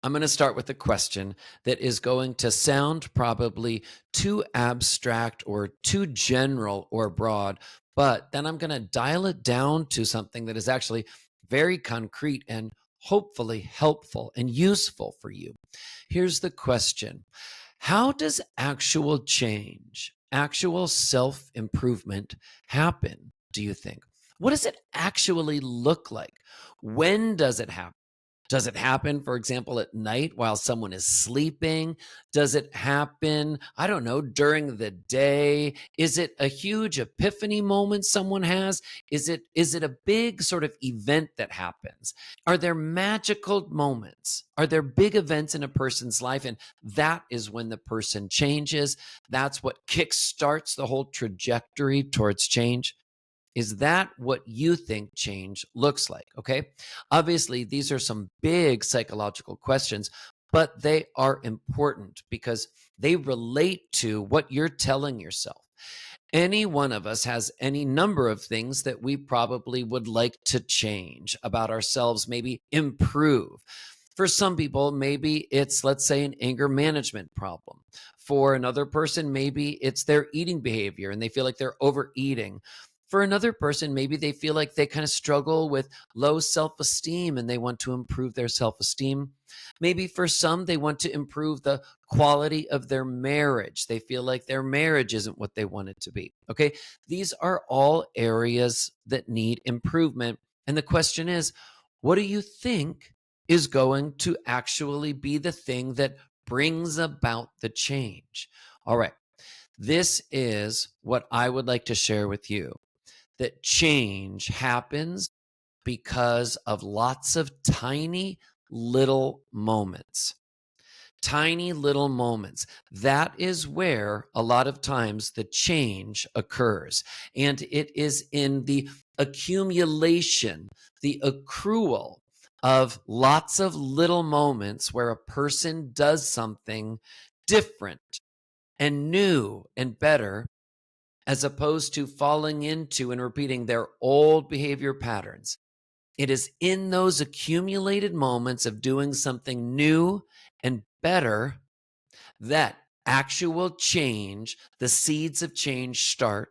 I'm going to start with a question that is going to sound probably too abstract or too general or broad, but then I'm going to dial it down to something that is actually very concrete and hopefully helpful and useful for you. Here's the question: how does actual change, actual self improvement happen, do you think? What does it actually look like? When does it happen? Does it happen, for example, at night while someone is sleeping? Does it happen, I don't know, during the day? Is it a huge epiphany moment someone has? Is it a big sort of event that happens? Are there magical moments? Are there big events in a person's life? And that is when the person changes. That's what kickstarts the whole trajectory towards change. Is that what you think change looks like? Okay. Obviously, these are some big psychological questions, but they are important because they relate to what you're telling yourself. Any one of us has any number of things that we probably would like to change about ourselves, maybe improve. For some people, maybe it's, let's say, an anger management problem. For another person, maybe it's their eating behavior and they feel like they're overeating. For another person, maybe they feel like they kind of struggle with low self esteem and they want to improve their self esteem. Maybe for some, they want to improve the quality of their marriage. They feel like their marriage isn't what they want it to be. Okay. These are all areas that need improvement. And the question is, what do you think is going to actually be the thing that brings about the change? All right. This is what I would like to share with you, that change happens because of lots of tiny little moments. Tiny little moments. That is where a lot of times the change occurs. And it is in the accumulation, the accrual of lots of little moments where a person does something different and new and better, as opposed to falling into and repeating their old behavior patterns. It is in those accumulated moments of doing something new and better that actual change, the seeds of change start,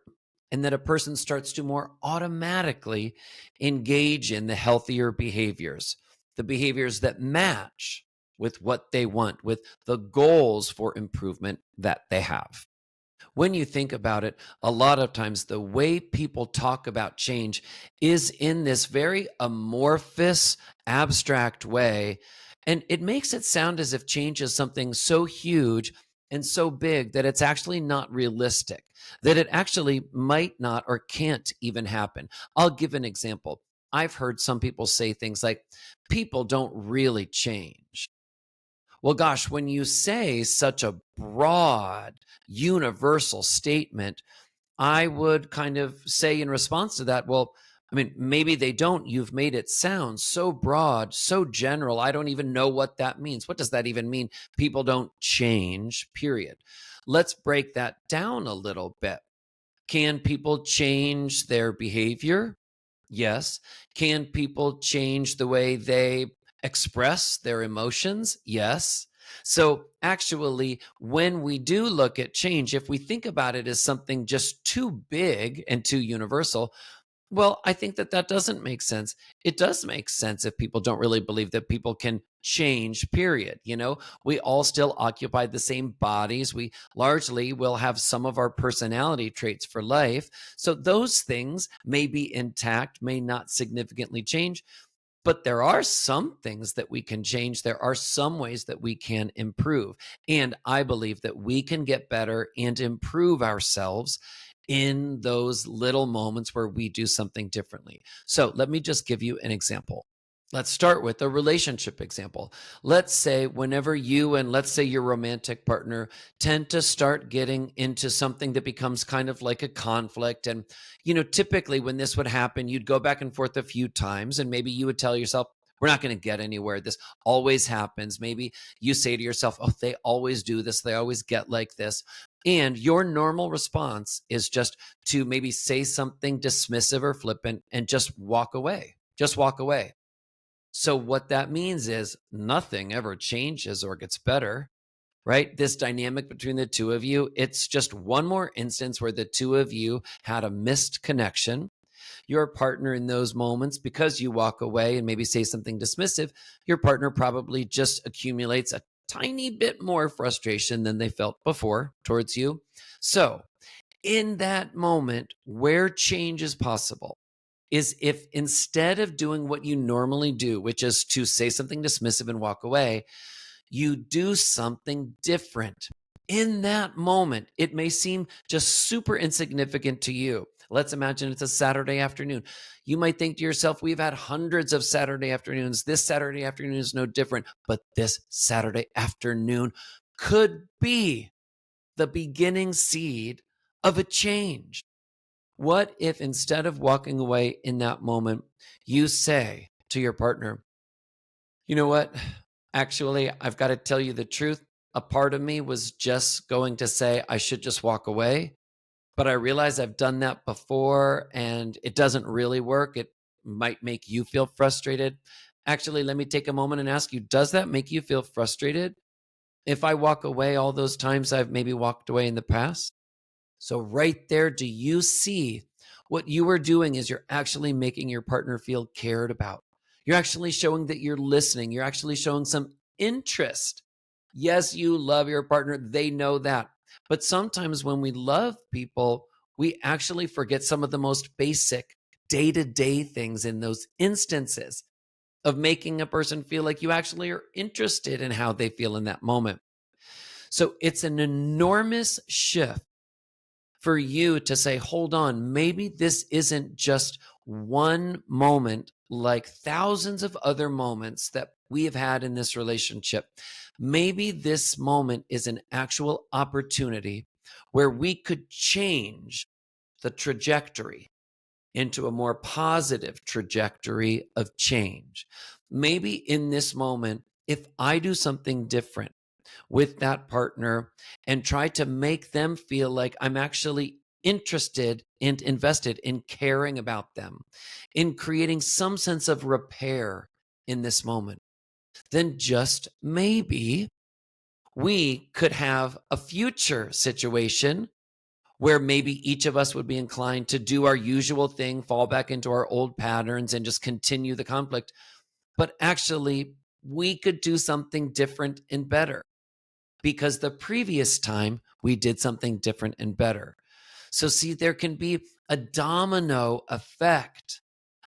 and that a person starts to more automatically engage in the healthier behaviors, the behaviors that match with what they want, with the goals for improvement that they have. When you think about it, a lot of times the way people talk about change is in this very amorphous, abstract way. And it makes it sound as if change is something so huge and so big that it's actually not realistic, that it actually might not or can't even happen. I'll give an example. I've heard some people say things like, people don't really change. Well, gosh, when you say such a broad, universal statement, I would kind of say in response to that, well, I mean, maybe they don't. You've made it sound so broad, so general. I don't even know what that means. What does that even mean? People don't change, period. Let's break that down a little bit. Can people change their behavior? Yes. Can people change the way they express their emotions? Yes. So, actually, when we do look at change, if we think about it as something just too big and too universal, well, I think that that doesn't make sense. It does make sense if people don't really believe that people can change, period. We all still occupy the same bodies. We largely will have some of our personality traits for life. So those things may be intact, may not significantly change. But there are some things that we can change. There are some ways that we can improve. And I believe that we can get better and improve ourselves in those little moments where we do something differently. So let me just give you an example. Let's start with a relationship example. Let's say whenever you and let's say your romantic partner tend to start getting into something that becomes kind of like a conflict. And, typically when this would happen, you'd go back and forth a few times and maybe you would tell yourself, we're not going to get anywhere. This always happens. Maybe you say to yourself, oh, they always do this. They always get like this. And your normal response is just to maybe say something dismissive or flippant and just walk away. Just walk away. So, what that means is nothing ever changes or gets better, right? This dynamic between the two of you, it's just one more instance where the two of you had a missed connection. Your partner in those moments, because you walk away and maybe say something dismissive, your partner probably just accumulates a tiny bit more frustration than they felt before towards you. So, in that moment where change is possible, is if instead of doing what you normally do, which is to say something dismissive and walk away, you do something different. In that moment, it may seem just super insignificant to you. Let's imagine it's a Saturday afternoon. You might think to yourself, we've had hundreds of Saturday afternoons. This Saturday afternoon is no different, but this Saturday afternoon could be the beginning seed of a change. What if instead of walking away in that moment, you say to your partner, you know what? Actually, I've got to tell you the truth. A part of me was just going to say I should just walk away, but I realize I've done that before and it doesn't really work. It might make you feel frustrated. Actually, let me take a moment and ask you, does that make you feel frustrated if I walk away all those times I've maybe walked away in the past? So, right there, do you see what you are doing is you're actually making your partner feel cared about? You're actually showing that you're listening. You're actually showing some interest. Yes, you love your partner. They know that. But sometimes when we love people, we actually forget some of the most basic day to day things in those instances of making a person feel like you actually are interested in how they feel in that moment. So, it's an enormous shift for you to say, hold on, maybe this isn't just one moment like thousands of other moments that we have had in this relationship. Maybe this moment is an actual opportunity where we could change the trajectory into a more positive trajectory of change. Maybe in this moment, if I do something different with that partner and try to make them feel like I'm actually interested and invested in caring about them, in creating some sense of repair in this moment, then just maybe we could have a future situation where maybe each of us would be inclined to do our usual thing, fall back into our old patterns, and just continue the conflict. But actually, we could do something different and better because the previous time we did something different and better. So, see, there can be a domino effect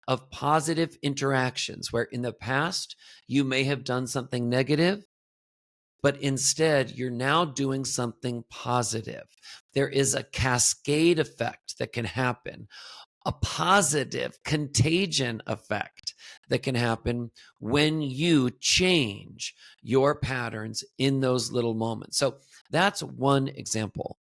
of positive interactions where in the past you may have done something negative, but instead you're now doing something positive. There is a cascade effect that can happen, a positive contagion effect that can happen when you change your patterns in those little moments. So that's one example.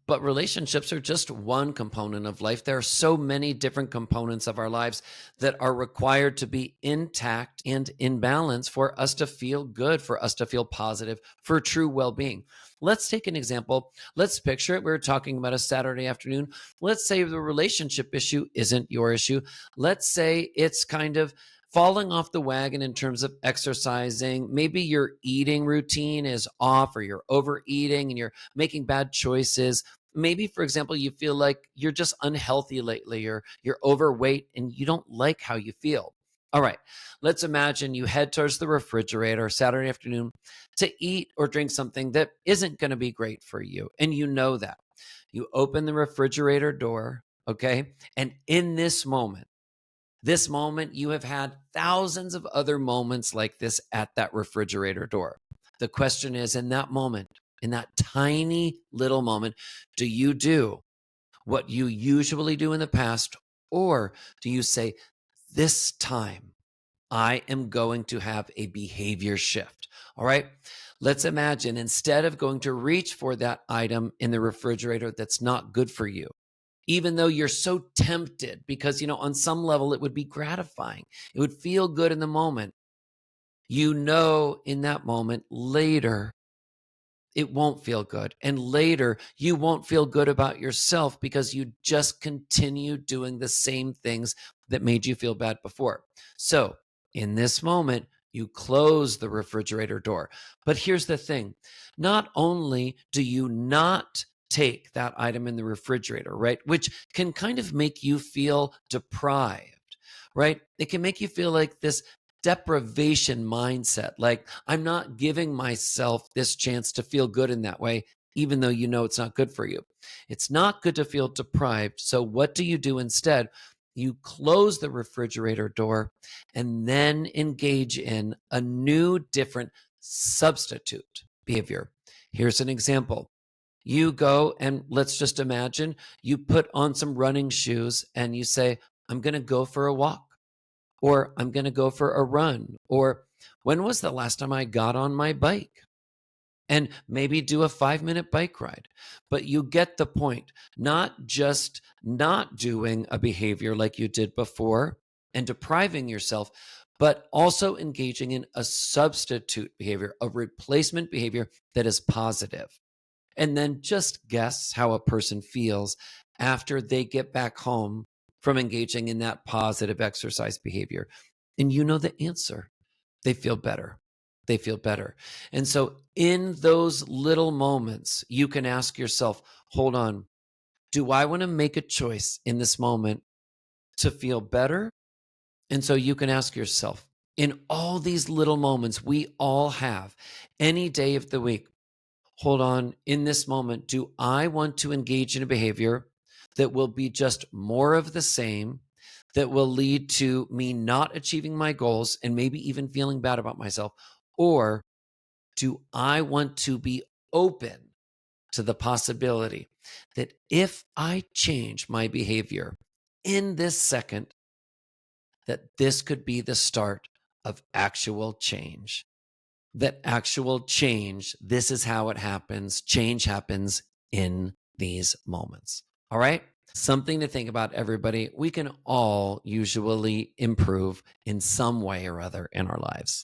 But relationships are just one component of life. There are so many different components of our lives that are required to be intact and in balance for us to feel good, for us to feel positive, for true well being. Let's take an example. Let's picture it. We were talking about a Saturday afternoon. Let's say the relationship issue isn't your issue. Let's say it's kind of falling off the wagon in terms of exercising. Maybe your eating routine is off or you're overeating and you're making bad choices. Maybe, for example, you feel like you're just unhealthy lately or you're overweight and you don't like how you feel. All right, let's imagine you head towards the refrigerator Saturday afternoon to eat or drink something that isn't going to be great for you. And you know that. You open the refrigerator door, okay? And in this moment, you have had thousands of other moments like this at that refrigerator door. The question is, in that moment, in that tiny little moment, do you do what you usually do in the past? Or do you say, this time I am going to have a behavior shift? All right. Let's imagine instead of going to reach for that item in the refrigerator that's not good for you, even though you're so tempted because, on some level it would be gratifying. It would feel good in the moment. In that moment later, it won't feel good. And later, you won't feel good about yourself because you just continue doing the same things that made you feel bad before. So In this moment, you close the refrigerator door. But here's the thing, not only do you not take that item in the refrigerator, right? Which can kind of make you feel deprived, right? It can make you feel like this deprivation mindset, like I'm not giving myself this chance to feel good in that way, even though you know it's not good for you. It's not good to feel deprived. So, what do you do instead? You close the refrigerator door and then engage in a new, different substitute behavior. Here's an example. You go and let's just imagine you put on some running shoes and you say, I'm going to go for a walk, or I'm going to go for a run, or when was the last time I got on my bike? And maybe do a 5-minute bike ride. But you get the point. Not just not doing a behavior like you did before and depriving yourself, but also engaging in a substitute behavior, a replacement behavior that is positive. And then just guess how a person feels after they get back home from engaging in that positive exercise behavior. And you know the answer. They feel better. They feel better. And so, in those little moments, you can ask yourself, hold on, do I want to make a choice in this moment to feel better? And so, you can ask yourself, in all these little moments we all have any day of the week, hold on, in this moment, do I want to engage in a behavior that will be just more of the same, that will lead to me not achieving my goals and maybe even feeling bad about myself? Or do I want to be open to the possibility that if I change my behavior in this second, that this could be the start of actual change? That actual change, this is how it happens. Change happens in these moments. All right. Something to think about, everybody. We can all usually improve in some way or other in our lives.